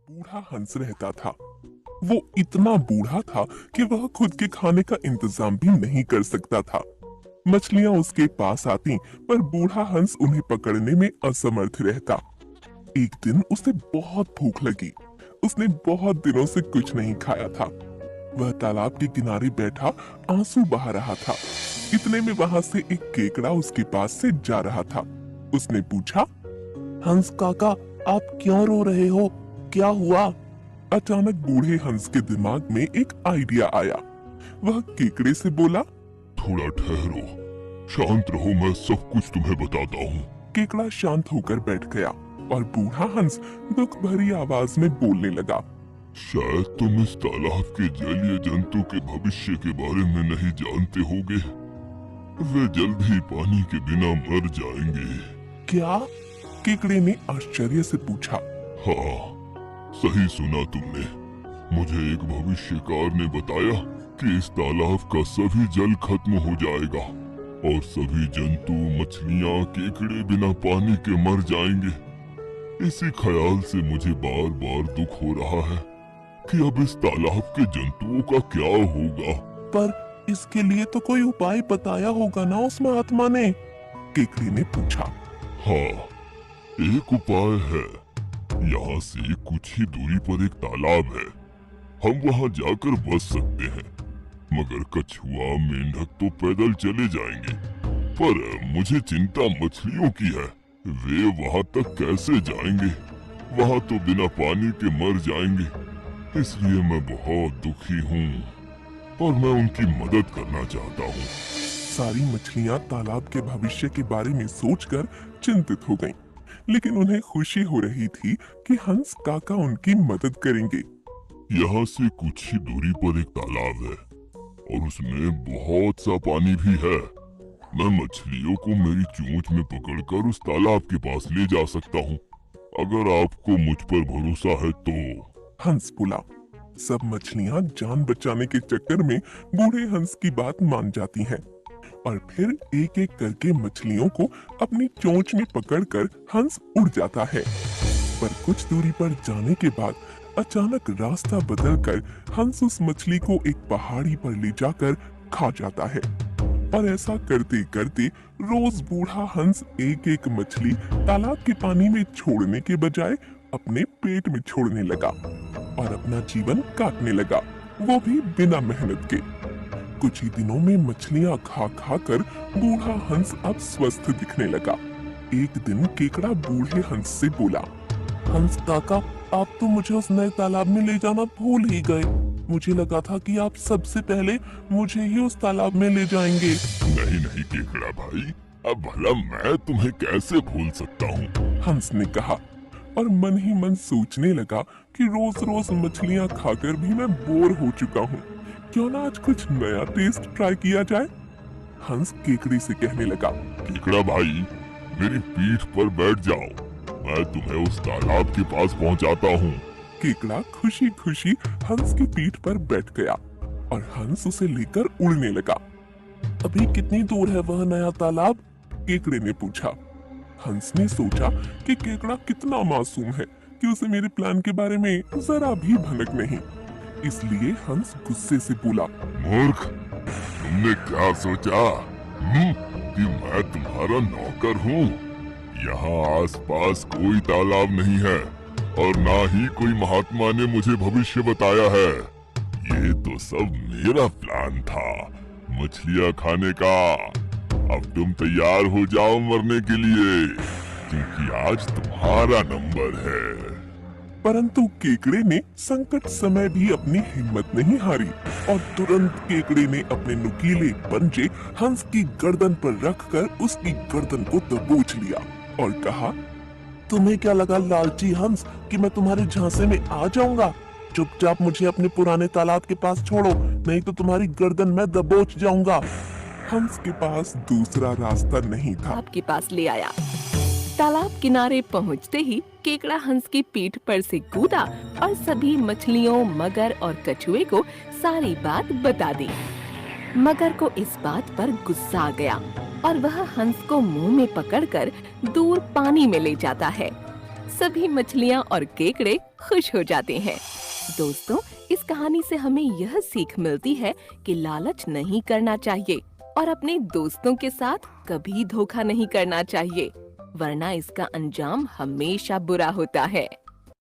बूढ़ा हंस रहता था। वो इतना बूढ़ा था कि वह खुद के खाने का इंतजाम भी नहीं कर सकता था। मछलियां उसके पास आती, पर बूढ़ा हंस उन्हें पकड़ने में असमर्थ रहता। एक दिन उसे बहुत भूख लगी। उसने बहुत दिनों से कुछ नहीं खाया था। वह तालाब के किनारे बैठा आंसू बहा रहा था। इतने में वहां से एक केकड़ा उसके पास से जा रहा था। उसने पूछा, हंस काका, आप क्यों रो रहे हो? क्या हुआ? अचानक बूढ़े हंस के दिमाग में एक आइडिया आया। वह केकड़े से बोला, थोड़ा ठहरो, शांत रहो, मैं सब कुछ तुम्हें बताता हूँ। केकड़ा शांत होकर बैठ गया और बूढ़ा हंस दुख भरी आवाज में बोलने लगा, शायद तुम इस तालाब के जलीय जंतु के भविष्य के बारे में नहीं जानते होगे। वे जल्द ही पानी के बिना मर जाएंगे। क्या? केकड़े ने आश्चर्य से पूछा। हाँ, सही सुना तुमने। मुझे एक भविष्यकार ने बताया कि इस तालाब का सभी जल खत्म हो जाएगा और सभी जंतु, मछलियाँ, केकड़े बिना पानी के मर जाएंगे। इसी ख्याल से मुझे बार बार दुख हो रहा है कि अब इस तालाब के जंतुओं का क्या होगा। पर इसके लिए तो कोई उपाय बताया होगा ना उस महात्मा ने? केकड़े ने पूछा। हाँ, एक उपाय है। यहाँ से कुछ ही दूरी पर एक तालाब है। हम वहाँ जाकर बस सकते हैं, मगर कछुआ, मेंढक तो पैदल चले जाएंगे। पर मुझे चिंता मछलियों की है। वे वहाँ तक कैसे जाएंगे? वहाँ तो बिना पानी के मर जाएंगे। इसलिए मैं बहुत दुखी हूँ और मैं उनकी मदद करना चाहता हूँ। सारी मछलियां तालाब के भविष्य के बारे में सोचकर चिंतित हो गईं, लेकिन उन्हें खुशी हो रही थी कि हंस काका उनकी मदद करेंगे। यहाँ से कुछ ही दूरी पर एक तालाब है और उसमें बहुत सा पानी भी है। मैं मछलियों को मेरी चोंच में पकड़कर उस तालाब के पास ले जा सकता हूँ, अगर आपको मुझ पर भरोसा है तो। हंस बोला। सब मछलियां जान बचाने के चक्कर में बूढ़े हंस की बात मान जाती हैं और फिर एक एक करके मछलियों को अपनी चोंच में पकड़कर हंस उड़ जाता है। पर कुछ दूरी पर जाने के बाद अचानक रास्ता बदलकर हंस उस मछली को एक पहाड़ी पर ले जाकर खा जाता है। और ऐसा करते करते रोज बूढ़ा हंस एक एक मछली तालाब के पानी में छोड़ने के बजाय अपने पेट में छोड़ने लगा और अपना जीवन काटने लगा, वो भी बिना मेहनत के। कुछ ही दिनों में मछलियां खा खा कर बूढ़ा हंस अब स्वस्थ दिखने लगा। एक दिन केकड़ा बूढ़े हंस से बोला, हंस काका, आप तो मुझे उस नए तालाब में ले जाना भूल ही गए। मुझे लगा था कि आप सबसे पहले मुझे ही उस तालाब में ले जाएंगे। नहीं नहीं केकड़ा भाई, अब भला मैं तुम्हें कैसे भूल सकता हूँ? हंस ने कहा और मन ही मन सोचने लगा कि रोज रोज मछलियां खाकर भी मैं बोर हो चुका हूँ। क्यों ना आज कुछ नया टेस्ट ट्राई किया जाए? हंस केकड़ी से कहने लगा, केकड़ा भाई, मेरी पीठ पर बैठ जाओ, मैं तुम्हें उस तालाब के पास पहुंचाता हूँ। केकड़ा खुशी खुशी हंस की पीठ पर बैठ गया और हंस उसे लेकर उड़ने लगा। अभी कितनी दूर है वह नया तालाब? केकड़े ने पूछा। हंस ने सोचा कि केकड़ा कितना मासूम है कि उसे मेरे प्लान के बारे में जरा भी भनक नहीं। इसलिए हंस गुस्से से बोला, मूर्ख, तुमने क्या सोचा कि मैं तुम्हारा नौकर हूँ? यहाँ आसपास कोई तालाब नहीं है और ना ही कोई महात्मा ने मुझे भविष्य बताया है। ये तो सब मेरा प्लान था, मछलियाँ खाने का। अब तुम तैयार हो जाओ मरने के लिए, क्योंकि आज तुम्हारा नंबर है। परंतु केकड़े ने संकट समय भी अपनी हिम्मत नहीं हारी और तुरंत केकड़े ने अपने नुकीले पंजे हंस की गर्दन पर रखकर उसकी गर्दन को दबोच लिया और कहा, तुम्हें क्या लगा लालची हंस कि मैं तुम्हारे झांसे में आ जाऊंगा? चुपचाप मुझे अपने पुराने तालाब के पास छोड़ो, नहीं तो तुम्हारी गर्दन मैं दबोच जाऊंगा। हंस के पास दूसरा रास्ता नहीं था। आपके पास ले आया। तालाब किनारे पहुंचते ही केकड़ा हंस की पीठ पर से कूदा और सभी मछलियों, मगर और कछुए को सारी बात बता दी। मगर को इस बात पर गुस्सा आ गया और वह हंस को मुंह में पकड़कर दूर पानी में ले जाता है। सभी मछलियां और केकड़े खुश हो जाते हैं। दोस्तों, इस कहानी से हमें यह सीख मिलती है कि लालच नहीं करना चाहिए और अपने दोस्तों के साथ कभी धोखा नहीं करना चाहिए, वरना इसका अंजाम हमेशा बुरा होता है।